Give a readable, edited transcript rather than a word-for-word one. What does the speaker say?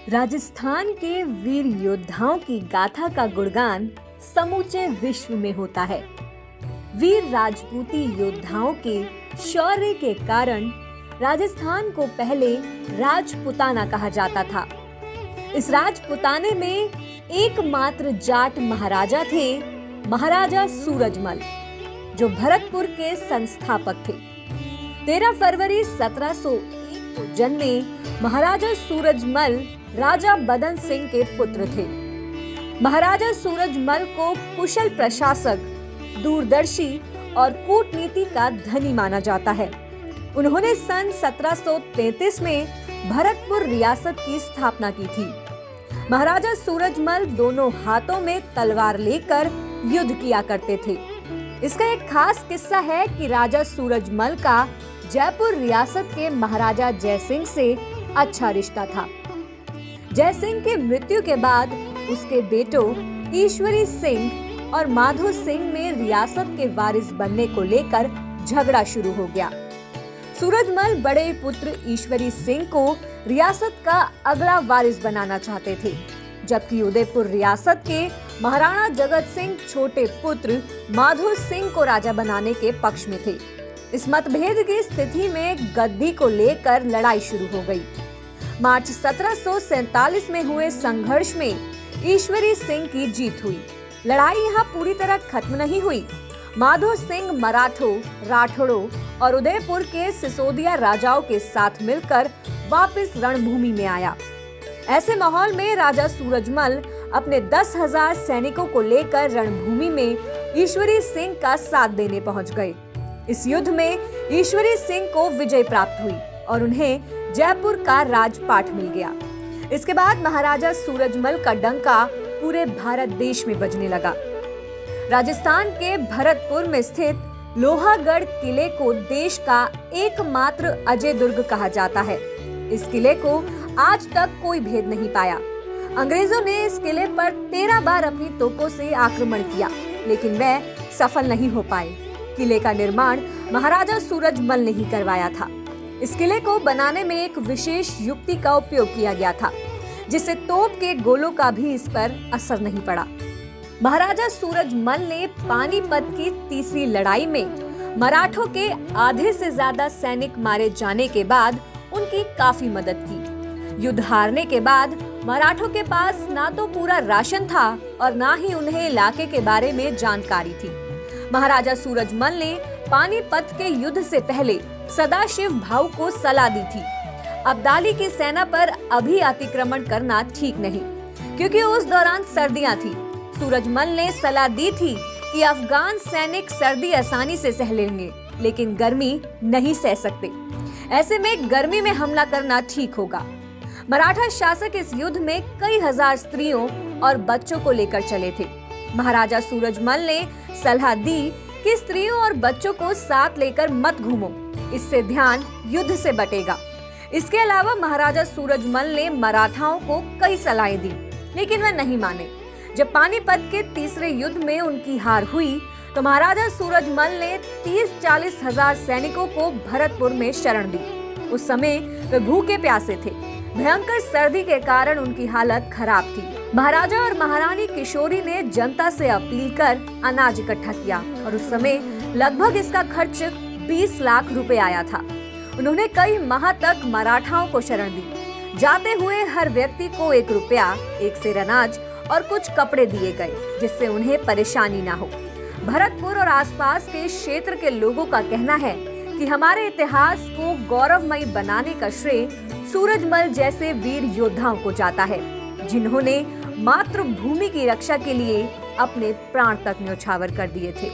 राजस्थान के वीर योद्धाओं की गाथा का गुणगान समूचे विश्व में होता है। वीर राजपूती योद्धाओं के शौर्य के कारण राजस्थान को पहले राजपुताना कहा जाता था। इस राजपुताने में एकमात्र जाट महाराजा थे, महाराजा सूरजमल, जो भरतपुर के संस्थापक थे। 13 फरवरी 1701 को जन्मे महाराजा सूरजमल राजा बदन सिंह के पुत्र थे। महाराजा सूरजमल को कुशल प्रशासक, दूरदर्शी और कूटनीति का धनी माना जाता है। उन्होंने सन 1733 में भरतपुर रियासत की स्थापना की थी। महाराजा सूरजमल दोनों हाथों में तलवार लेकर युद्ध किया करते थे। इसका एक खास किस्सा है कि राजा सूरजमल का जयपुर रियासत के महाराजा जयसिंह से अच्छा रिश्ता था। जयसिंह की मृत्यु के बाद उसके बेटों ईश्वरी सिंह और माधो सिंह में रियासत के वारिस बनने को लेकर झगड़ा शुरू हो गया। सूरजमल बड़े पुत्र ईश्वरी सिंह को रियासत का अगला वारिस बनाना चाहते थे, जबकि उदयपुर रियासत के महाराणा जगत सिंह छोटे पुत्र माधो सिंह को राजा बनाने के पक्ष में थे। इस मतभेद की स्थिति में गद्दी को लेकर लड़ाई शुरू हो गई। मार्च 1747 में हुए संघर्ष में ईश्वरी सिंह की जीत हुई। लड़ाई यहाँ पूरी तरह खत्म नहीं हुई। माधो सिंह मराठों, राठौड़ों और उदयपुर के सिसोदिया राजाओं के साथ मिलकर वापस रणभूमि में आया। ऐसे माहौल में राजा सूरजमल अपने 10,000 सैनिकों को लेकर रणभूमि में ईश्वरी सिंह का साथ देने पहुंच गए। इस युद्ध में ईश्वरी सिंह को विजय प्राप्त हुई और उन्हें जयपुर का राजपाट मिल गया। इसके बाद महाराजा सूरजमल का डंका पूरे भारत देश में बजने लगा। राजस्थान के भरतपुर में स्थित लोहागढ़ किले को देश का एकमात्र अजय दुर्ग कहा जाता है। इस किले को आज तक कोई भेद नहीं पाया। अंग्रेजों ने इस किले पर 13 बार अपनी तोपों से आक्रमण किया, लेकिन वह सफल नहीं हो पाए। किले का निर्माण महाराजा सूरजमल ने ही करवाया था। इस किले को बनाने में एक विशेष युक्ति का उपयोग किया गया था, जिससे तोप के गोलों का भी इस पर असर नहीं पड़ा। महाराजा सूरजमल ने पानीपत की तीसरी लड़ाई में मराठों के आधे से ज्यादा सैनिक मारे जाने के बाद उनकी काफी मदद की। युद्ध हारने के बाद मराठों के पास ना तो पूरा राशन था और ना ही उन्हें इलाके के बारे में जानकारी थी। महाराजा सूरजमल ने पानीपत के युद्ध से पहले सदाशिव भाऊ को सलाह दी थी, अब्दाली की सेना पर अभी अतिक्रमण करना ठीक नहीं, क्योंकि उस दौरान सर्दियां थी। सूरजमल ने सलाह दी थी कि अफगान सैनिक सर्दी आसानी से सह लेंगे, लेकिन गर्मी नहीं सह सकते। ऐसे में गर्मी में हमला करना ठीक होगा। मराठा शासक इस युद्ध में कई हजार स्त्रियों और बच्चों को लेकर चले थे। महाराजा सूरजमल ने सलाह दी कि स्त्रियों और बच्चों को साथ लेकर मत घूमो, इससे ध्यान युद्ध से बटेगा। इसके अलावा महाराजा सूरजमल ने मराठाओं को कई सलाहें दी, लेकिन वह नहीं माने। जब पानीपत के तीसरे युद्ध में उनकी हार हुई, तो महाराजा सूरजमल ने 30-40 हजार सैनिकों को भरतपुर में शरण दी। उस समय वे भूखे प्यासे थे। भयंकर सर्दी के कारण उनकी हालत खराब थी। महाराजा और महारानी किशोरी ने जनता से अपील कर अनाज इकट्ठा किया और उस समय लगभग इसका खर्च 20 लाख रुपए आया था। उन्होंने कई माह तक मराठाओं को शरण दी। जाते हुए हर व्यक्ति को 1 रुपया, 1 सेर अनाज और कुछ कपड़े दिए गए, जिससे उन्हें परेशानी ना हो। भरतपुर और आसपास के क्षेत्र के लोगों का कहना है कि हमारे इतिहास को गौरवमयी बनाने का श्रेय सूरजमल जैसे वीर योद्धाओं को जाता है, जिन्होंने मातृभूमि की रक्षा के लिए अपने प्राण तक न्यौछावर कर दिए थे।